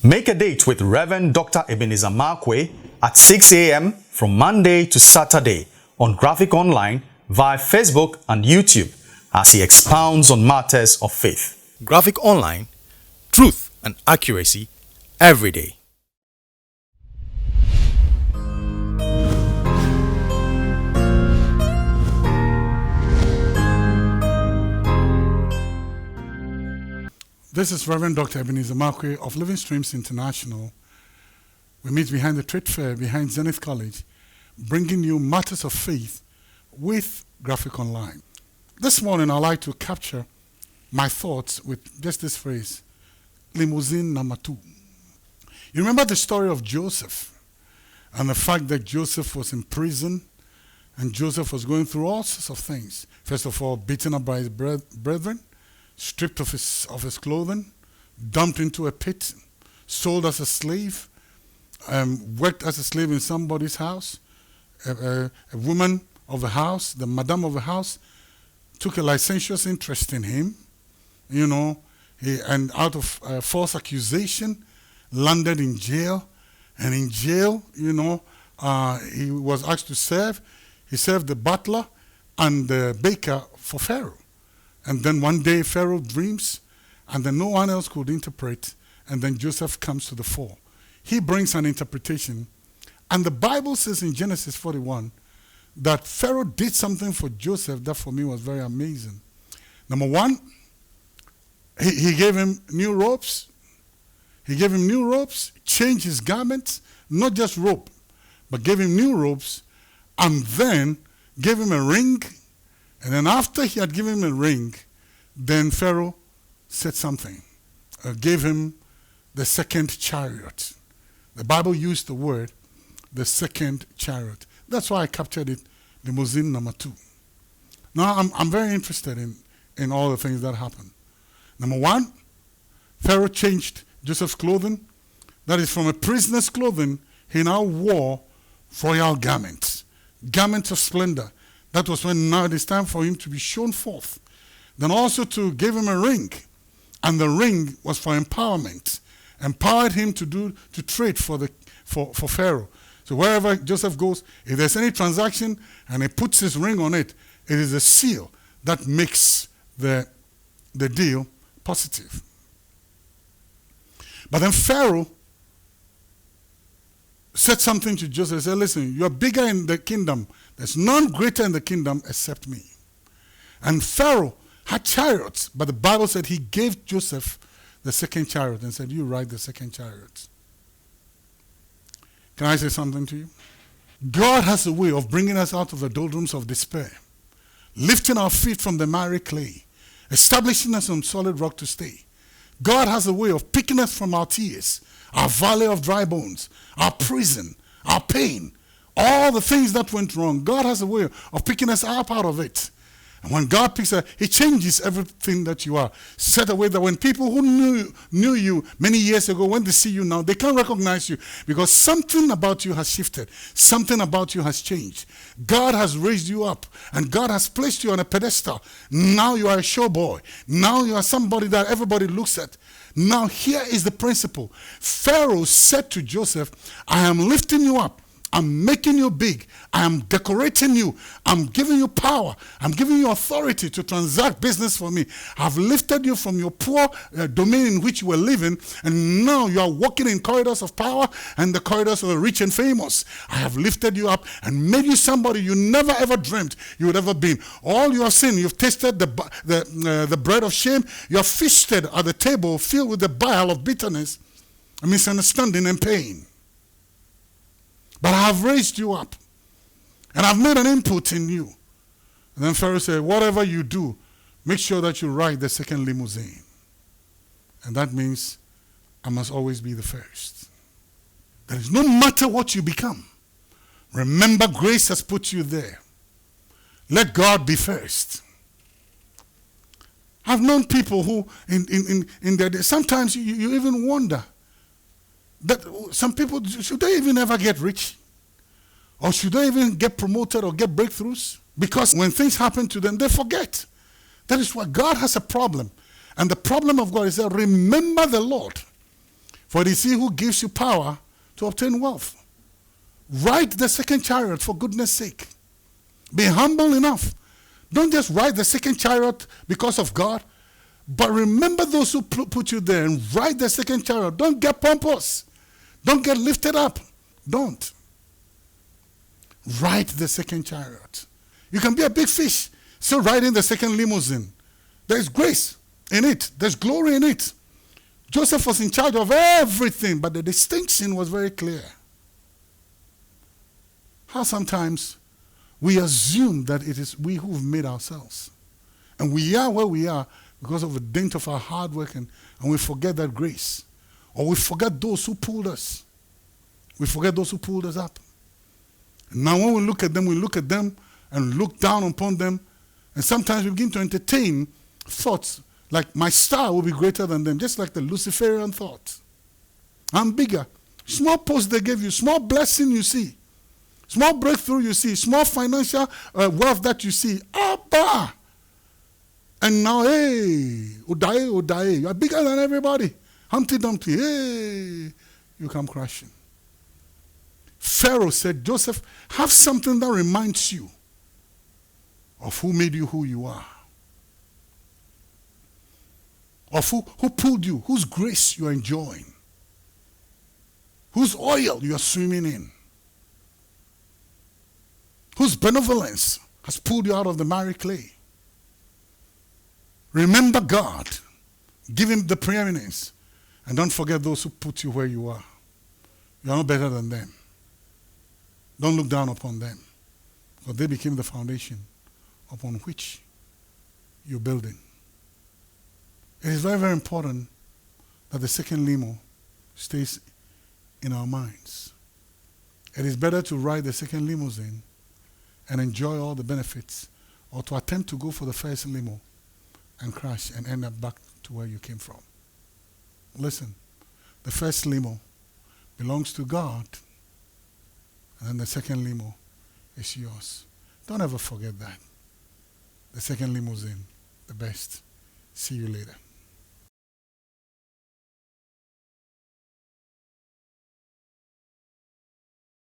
Make a date with Rev Dr Ebenezer Markwei at 6 a.m. from Monday to Saturday on Graphic Online via Facebook and YouTube as he expounds on matters of faith. Graphic Online, truth and accuracy every day. This is Rev Dr Ebenezer Markwei of Living Streams International. We meet behind the trade fair behind Zenith College, bringing you matters of faith with Graphic Online. This morning, I'd like to capture my thoughts with just this phrase, Limousine number 2. You remember the story of Joseph and the fact that Joseph was in prison and Joseph was going through all sorts of things. First of all, beaten up by his brethren, stripped of his clothing, dumped into a pit, sold as a slave, worked as a slave in somebody's house. A woman of the house, the madam of the house, took a licentious interest in him, and out of false accusation, landed in jail. And in jail, he was asked to serve. He served the butler and the baker for Pharaoh. And then one day Pharaoh dreams, and then no one else could interpret, and then Joseph comes to the fore. He brings an interpretation, and the Bible says in Genesis 41 that Pharaoh did something for Joseph that for me was very amazing. Number one, he gave him new robes. He gave him new robes, changed his garments, not just robe, but gave him new robes, and then gave him a ring. And then after he had given him a ring, then Pharaoh said something, gave him the second chariot. The Bible used the word, the second chariot. That's why I captured it, Limousine number 2. Now, I'm very interested in all the things that happened. Number one, Pharaoh changed Joseph's clothing. That is, from a prisoner's clothing, he now wore royal garments, garments of splendor. That was when now it is time for him to be shown forth. Then also to give him a ring. And the ring was for empowerment. Empowered him to trade for Pharaoh. So wherever Joseph goes, if there's any transaction and he puts his ring on it, it is a seal that makes the deal positive. But then Pharaoh said something to Joseph. He said, listen, you're bigger in the kingdom. There's none greater in the kingdom except me. And Pharaoh had chariots, but the Bible said he gave Joseph the second chariot and said, you ride the second chariot. Can I say something to you? God has a way of bringing us out of the doldrums of despair, lifting our feet from the miry clay, establishing us on solid rock to stay. God has a way of picking us from our tears, our valley of dry bones, our prison, our pain, all the things that went wrong. God has a way of picking us up out of it. And when God picks us, he changes everything that you are. Set away that when people who knew you many years ago, when they see you now, they can't recognize you because something about you has shifted. Something about you has changed. God has raised you up and God has placed you on a pedestal. Now you are a show boy. Now you are somebody that everybody looks at. Now here is the principle. Pharaoh said to Joseph, I am lifting you up. I'm making you big. I am decorating you. I'm giving you power. I'm giving you authority to transact business for me. I've lifted you from your poor domain in which you were living, and now you are walking in corridors of power and the corridors of the rich and famous. I have lifted you up and made you somebody you never ever dreamt you would ever be. All you have seen, you've tasted the bread of shame. You have feasted at the table filled with the bile of bitterness, misunderstanding, and pain. But I have raised you up, and I've made an input in you. And then Pharaoh said, whatever you do, make sure that you ride the second limousine. And that means I must always be the first. That is, no matter what you become, remember grace has put you there. Let God be first. I've known people who, in their day, sometimes you even wonder, that some people, should they even ever get rich? Or should they even get promoted or get breakthroughs? Because when things happen to them, they forget. That is why God has a problem. And the problem of God is that remember the Lord For it is he who gives you power to obtain wealth. Ride the second chariot for goodness sake. Be humble enough. Don't just ride the second chariot because of God, but remember those who put you there and ride the second chariot. Don't get pompous. Don't get lifted up. Don't. Ride the second chariot. You can be a big fish still riding the second limousine. There's grace in it. There's glory in it. Joseph was in charge of everything, but the distinction was very clear. How sometimes we assume that it is we who've made ourselves. And we are where we are because of the dint of our hard work, and we forget that grace. Or we forget those who pulled us. We forget those who pulled us up. And now when we look at them and look down upon them, and sometimes we begin to entertain thoughts like my star will be greater than them, just like the Luciferian thought. I'm bigger. Small post they gave you, small blessing you see, small breakthrough you see, small financial wealth that you see. Abba! And now, hey, Udaye, you are bigger than everybody. Humpty Dumpty, hey, you come crashing. Pharaoh said, Joseph, have something that reminds you of who made you who you are. Of who pulled you, whose grace you are enjoying, whose oil you are swimming in, whose benevolence has pulled you out of the miry clay. Remember God, give him the preeminence, and don't forget those who put you where you are. You are not better than them. Don't look down upon them, because they became the foundation upon which you're building. It is very, very important that the second limo stays in our minds. It is better to ride the second limousine and enjoy all the benefits, or to attempt to go for the first limo and crash and end up back to where you came from. Listen, the first limo belongs to God, and then the second limo is yours. Don't ever forget that. The second limousine, the best. See you later.